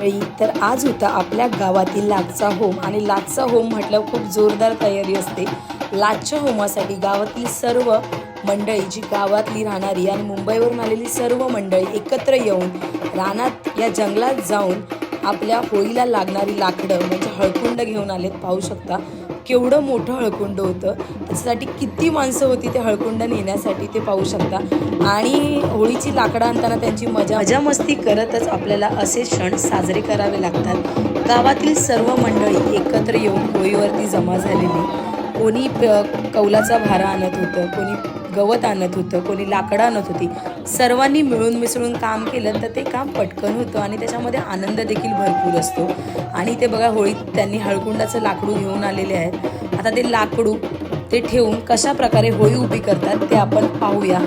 तर आज होता आपल्या गावातील लाटचा होम आणि लाटचा होम म्हटलं खूप जोरदार तयारी असते। लाटच्या होमासाठी गावातील सर्व मंडळी जी गावातली राहणारी आणि मुंबईवरून आलेली सर्व मंडळी एकत्र येऊन रानात या जंगलात जाऊन आपल्या होळीला लागणारी लाकडं म्हणजे हळकुंड घेऊन आलेत। पाहू शकता केवढं मोठं हळकुंड होतं, त्याच्यासाठी किती माणसं होती ते हळकुंड नेण्यासाठी ते पाहू शकता। आणि होळीची लाकडं आणताना त्यांची मजा मस्ती करतच आपल्याला असे क्षण साजरे करावे लागतात। गावातील सर्व मंडळी एकत्र येऊन होळीवरती जमा झालेली, कोणी कौलाचा भारा आणत होतं, कोणी गवत आणत होतं, कोणी लाकडं आणत होती। सर्वांनी मिळून मिसळून काम केलं तर ते काम पटकन होतं आणि त्याच्यामध्ये आनंद देखील भरपूर असतो। आणि ते बघा होळीत त्यांनी हळकुंडाचं लाकडू घेऊन आलेले आहेत। आता ते लाकडू ते ठेवून कशा प्रकारे होळी उभी करतात ते आपण पाहूया।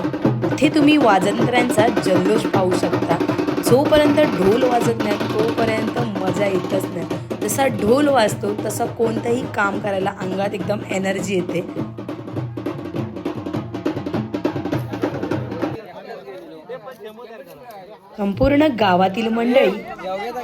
इथे तुम्ही वाजंत्र्यांचा जल्लोष पाहू शकता। जोपर्यंत ढोल वाजत नाही तोपर्यंत मजा येतच नाही। जसा ढोल वाजतो तसं कोणतंही काम करायला अंगात एकदम एनर्जी येते। संपूर्ण गावातील मंडळी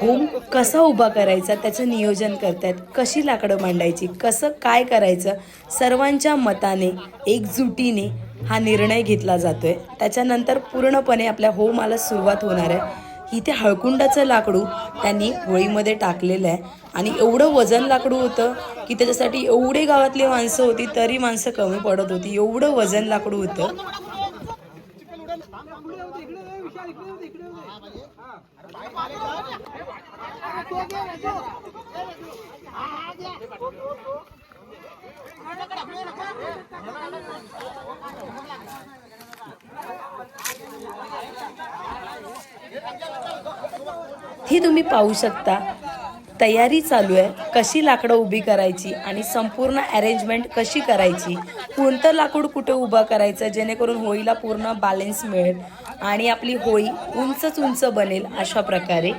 होम कसा उभा करायचा त्याचं नियोजन करतात, कशी लाकडं मांडायची, कसं काय करायचं, सर्वांच्या मताने एकजुटीने हा निर्णय घेतला जातोय। त्याच्यानंतर पूर्णपणे आपल्या होमाला सुरुवात होणार आहे। इथे हळकुंडाचं लाकडू त्यांनी होळीमध्ये टाकलेलं आहे आणि एवढं वजन लाकडू होतं की त्याच्यासाठी एवढे गावातली माणसं होती तरी माणसं कमी पडत होती, एवढं वजन लाकडू होतं। हे तुम्ही पाहू शकता तयारी चालू आहे, कशी लाकडं उभी करायची आणि संपूर्ण अरेंजमेंट कशी करायची, कोणतं लाकूड कुठे उभं करायचं जेणेकरून होळीला पूर्ण बॅलन्स मिळेल आणि आपली होळी उंचच उंच बनेल अशा प्रकारे।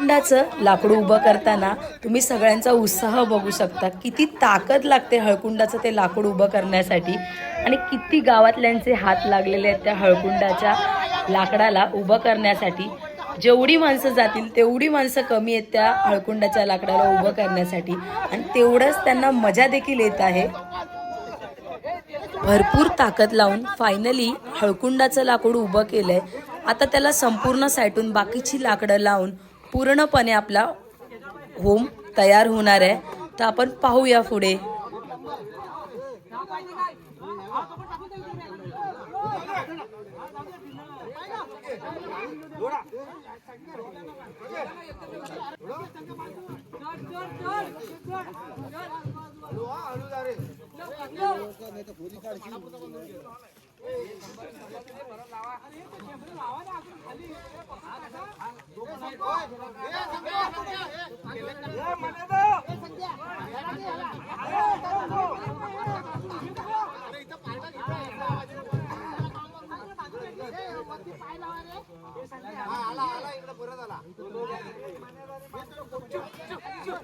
हळकुंडाचं लाकडू उभं करताना तुम्ही सगळ्यांचा उत्साह बघू शकता, किती ताकद लागते हळकुंडाचं ते लाकूड उभं करण्यासाठी आणि किती गावातल्यांचे हात लागलेले आहेत त्या हळकुंडाच्या लाकडाला उभं करण्यासाठी। जेवढी माणसं जातील तेवढी माणसं कमी आहेत त्या हळकुंडाच्या लाकडाला उभं करण्यासाठी आणि तेवढंच त्यांना मजा देखील येत आहे। भरपूर ताकद लावून फायनली हळकुंडाचं लाकूड उभं केलंय। आता त्याला संपूर्ण साईटून बाकीची लाकडं लावून पूर्णपणे आपला होम तयार होणार आहे। तर आपण पाहूया पुढे।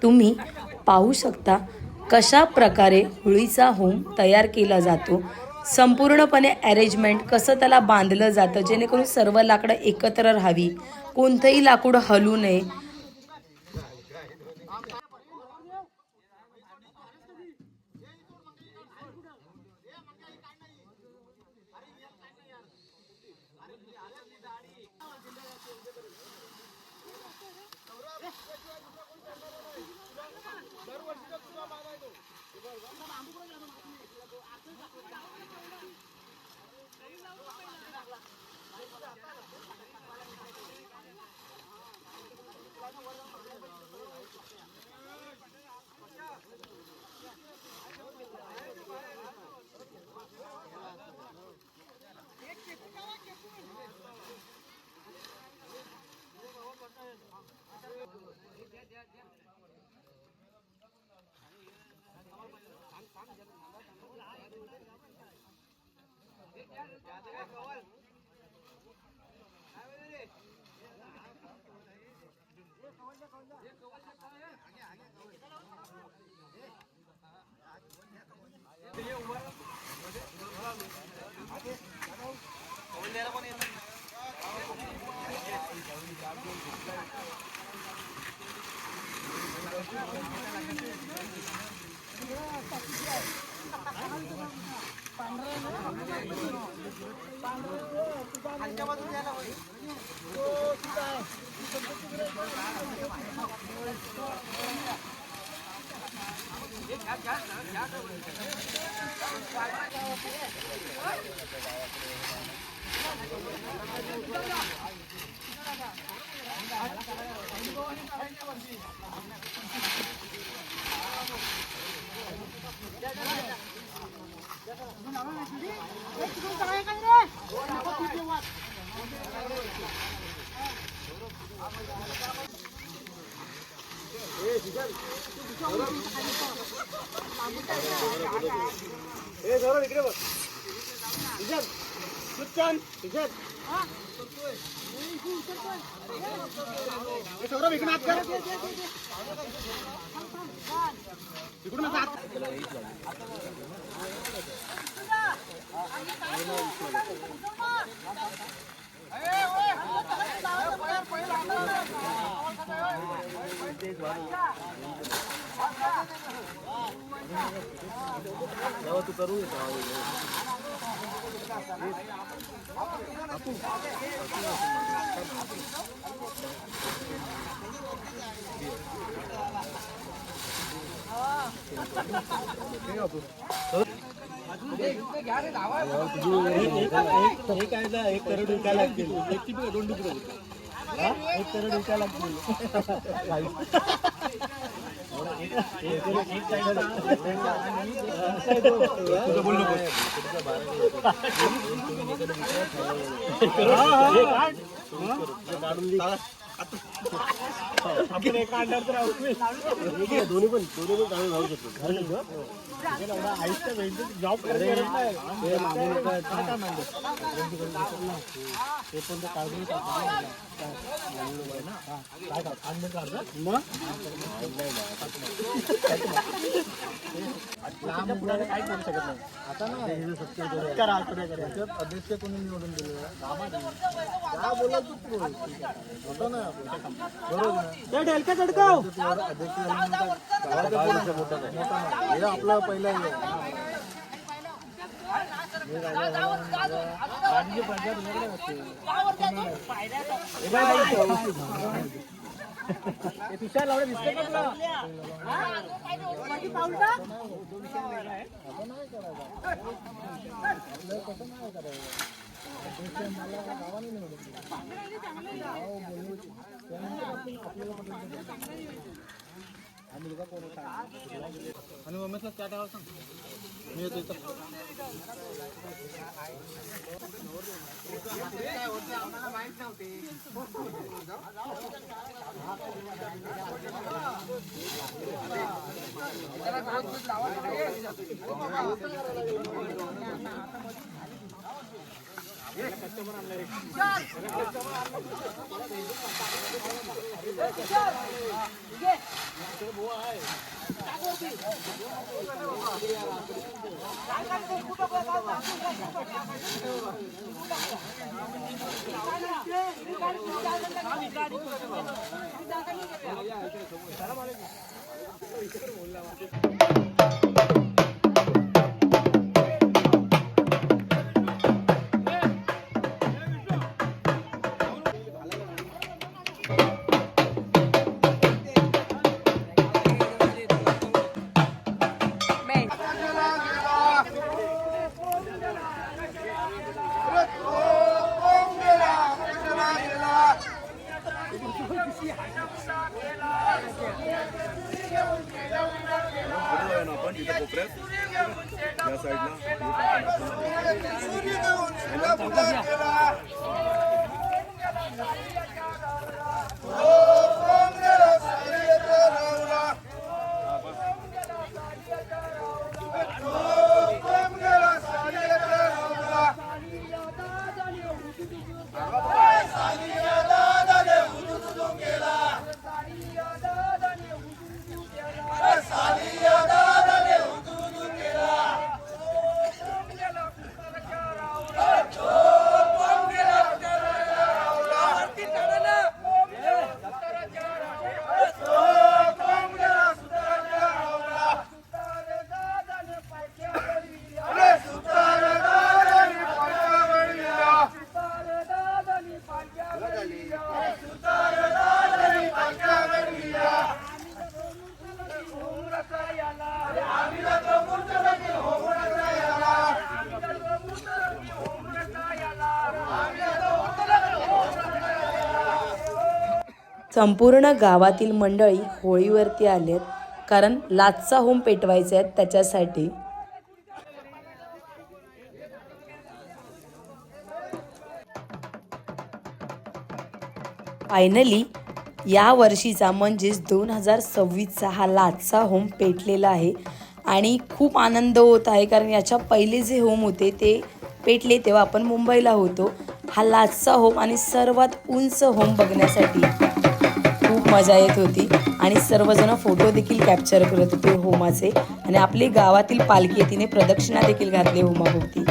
तुम्ही पाहू शकता कशा प्रकारे होळीचा होम तयार केला जातो। संपूर्णपणे अरेंजमेंट कसं त्याला बांधलं जातं जेणेकरून सर्व लाकडं एकत्र राहावी, कोणतंही लाकूड हलू नये। एक करोड विकायला लागतील. एक करोड विकायला लागतील. दोन्ही पण जाऊ शकतो. आईच्या जॉब करायचं ते पण काढून काय करू शकत नाही आता ना. अध्यक्ष कोणी निवडून दिलं बोलायचं होतं ना बरोबर. अध्यक्ष आपला पहिला तुषार लावडे दिसते का तुला? आणि मम्मीला काय टाकावं सांग. मी येतो इथं. माहित नव्हते. कस्टमर आणलं संपूर्ण गावातील मंडळी होळीवरती आलेत कारण लाचचा होम पेटवायचे आहेत त्याच्यासाठी. फायनली या वर्षीचा म्हणजेच 2026चा हा लाचचा होम पेटलेला आहे आणि खूप आनंद होत आहे कारण याच्या पहिले जे होम होते ते पेटले तेव्हा आपण मुंबईला होतो. हा लाचचा होम आणि सर्वात उंच होम बघण्यासाठी खूप मजा येत होती आणि सर्वजण फोटो देखील कॅप्चर करत होते होमाचे आणि आपली गावातील पालखी तिने प्रदक्षिणा देखील घातली होमाभोवती.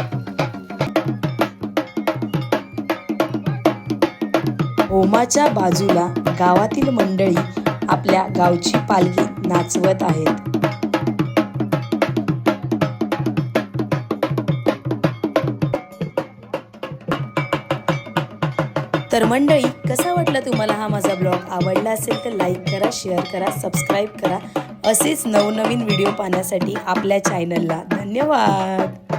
होमाच्या बाजूला गावातील मंडळी आपल्या गावची पालखी नाचवत आहेत. तर मंडळी, कसा वाटला तुम्हाला हा माझा ब्लॉग? आवडला असेल तर लाईक करा, शेअर करा, सबस्क्राईब करा. असेच नवनवीन व्हिडिओ पाहण्यासाठी आपल्या चॅनलला धन्यवाद.